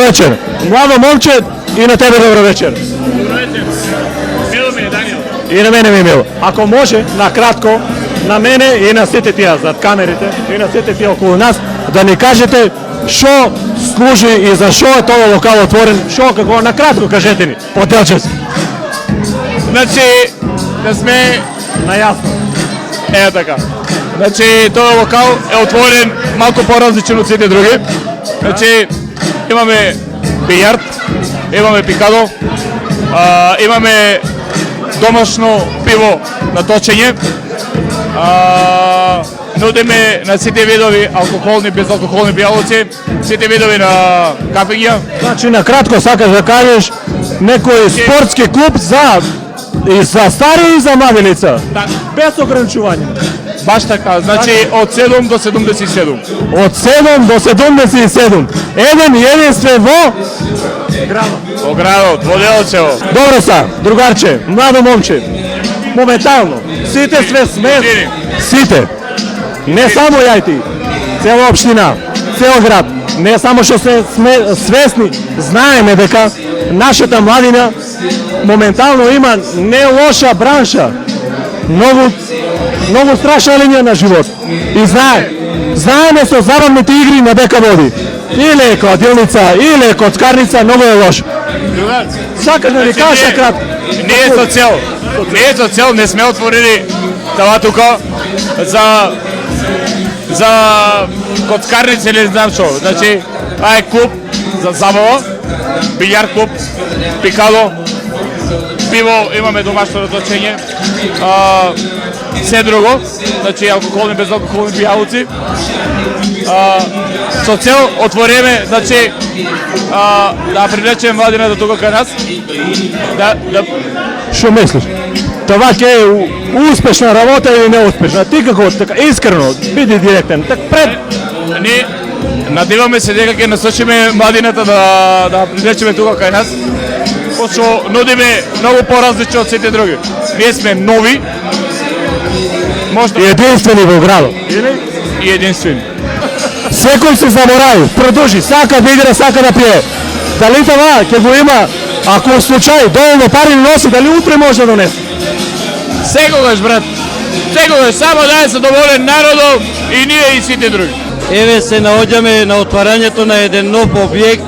вечер. Младо момче и на тебе добро вечер. Добро вечер. Мило ми е, Даниел. И на мене ми е мило. Ако може, накратко, на мене и на сите тие зад камерите, и на сите тие околу нас, да ни кажете што служи и за што е тоа локал отворен, што како накратко кажете ни, поделчески. Значи, да сме најасно. Така. Значи, този локал е отворен малко по-различен от всички други. Значи, имаме билярд, имаме пикадо, имаме домашно пиво на точење, нудиме на сите видови алкохолни, безалкохолни пијалоци, сите видови на кафења. Значи, накратко сакаш да кажеш некој спортски клуб и за стари и за млади лица, без ограничување. Баш така, значи од 7 до 77. Од 7 до 77. Еден и единствен во градот. Во градот, во Делчево. Добро са, другарче, младо момче. Моментално, сите све сме, сите. Не само јајти, цела општина, цел град. Не само што сме свесни, знаеме дека нашата младина моментално има не лоша бранша, многу страшна линија на живот. И знаеме со забавните игри на дека води. Или кладилница, или коцкарница, многу е лошо. Сакаш да ни кажеш кратко? Не е со цел, не сме отворили това тука за коцкарница или знам што. Значи, това е клуб за забава, билјард клуб, пикадо, пиво, имаме домашно наточење, се друго, значи алкохолни, безалкохолни пијалоци. Со цел отвориме, значи да привлечеме младината тука кај нас. Што мислиш? Това ќе е успешна работа или неуспешна? Ти како така искрено, биди директен. Так пред ние надеваме се дека ќе насочиме младината да привлечеме тука кај нас. Пошто нудиме многу поразлично од сите други. Ние сме нови. И единствени во градот. И единствени. Секој се заборави, продолжи, сака да игра, сака да пие. Дали това ќе го има, ако случај доволно пари носи, дали утре може да донесе? Секогаш, брат. Секогаш, само да е задоволен народот и ние и сите други. Еве се наоѓаме на отварањето на еден нов објект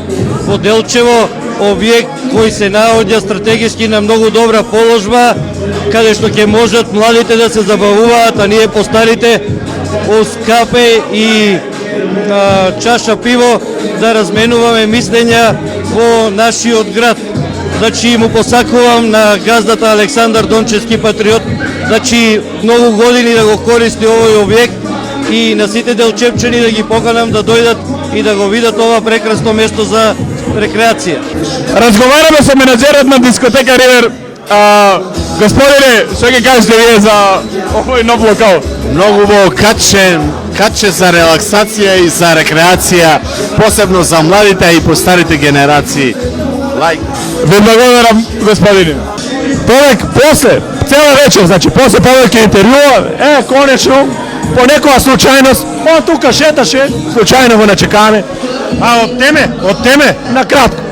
во Делчево, објект кој се наоѓа стратегиски на многу добра положба, каде што ќе можат младите да се забавуваат, а ние постарите uz кафе и чаша пиво да разменуваме мислења во нашиот град. Значи му посакувам на газдата Александар Дончевски патриот, значи многу години да го користи овој објект и на сите делчевчани да ги поканам да дојдат и да го видат ова прекрасно место за рекреација. Разговараме со менаџерот на дискотека Ривер. Господине, што ќе кажете вие за овој нов локал? Многу во каче за релаксација и за рекреација, посебно за младите и постарите генерации. Ве благодарам, господине. После, цела вечер, значи, после повеќе интервјуа, конечно, по некоја случајност, он тука шеташе, случајно го начекаме. Од теме,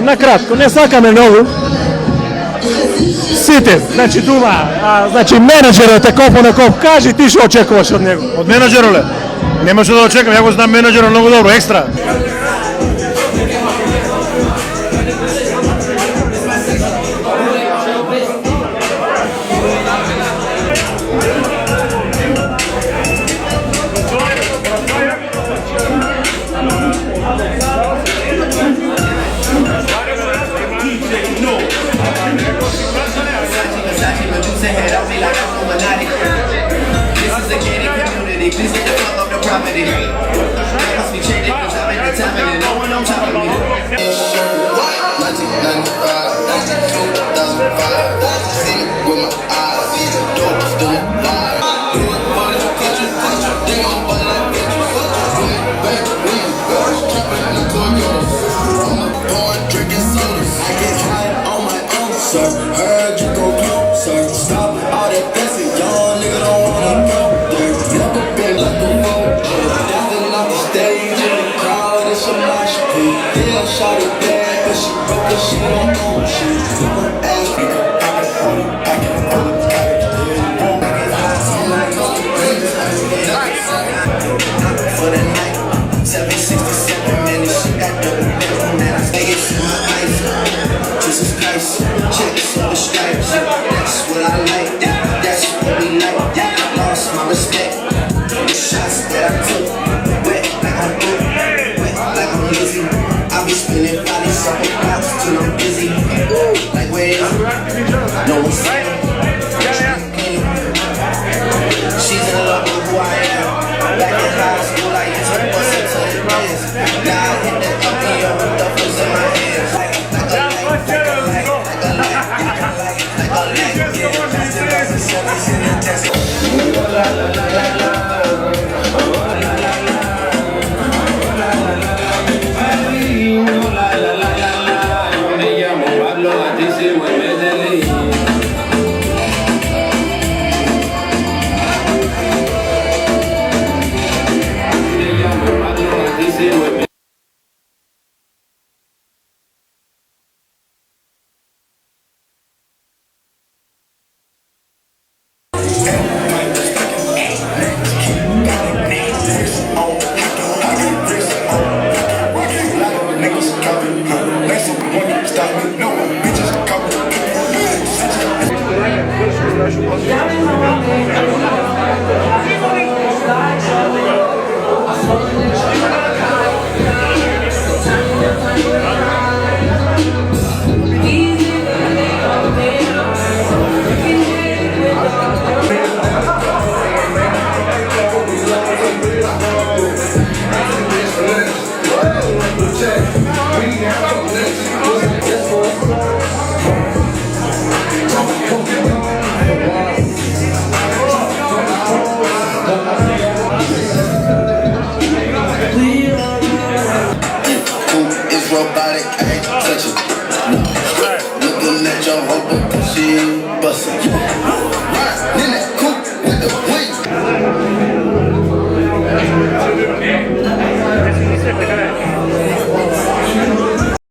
накратко, не сакаме многу. Сите, значи дума, значи менеджерот е коп на коп, кажи ти што очекуваш од него? Од менеджерот ле? Нема што да очекам, ја го знам менеджерот многу добро, екстра. Please get the fuck off the property. Must be traded because I'm in the town. For the night, 767 minutes, she got double dip, man. I stay it my ice. Jesus Christ, checks on the stripes. That's what I like, that's what we like. I lost my respect. The shots that I took, wet like I'm good, wet like I'm lazy. I be spinning bodies, sucking pops till I'm busy. Like where is it? No one's saying. She's in love with who I am. Back in high school, I used to bust into the dance. Now I hit the LPO with duffels in my hands. Like a light, like a light, like a light, like a light, like a light. Yeah, that's the best of service in the test. La la la la la. Robotic, I ain't touching. No. Looking at your hoe, she ain't busting. Right, in that coupe with the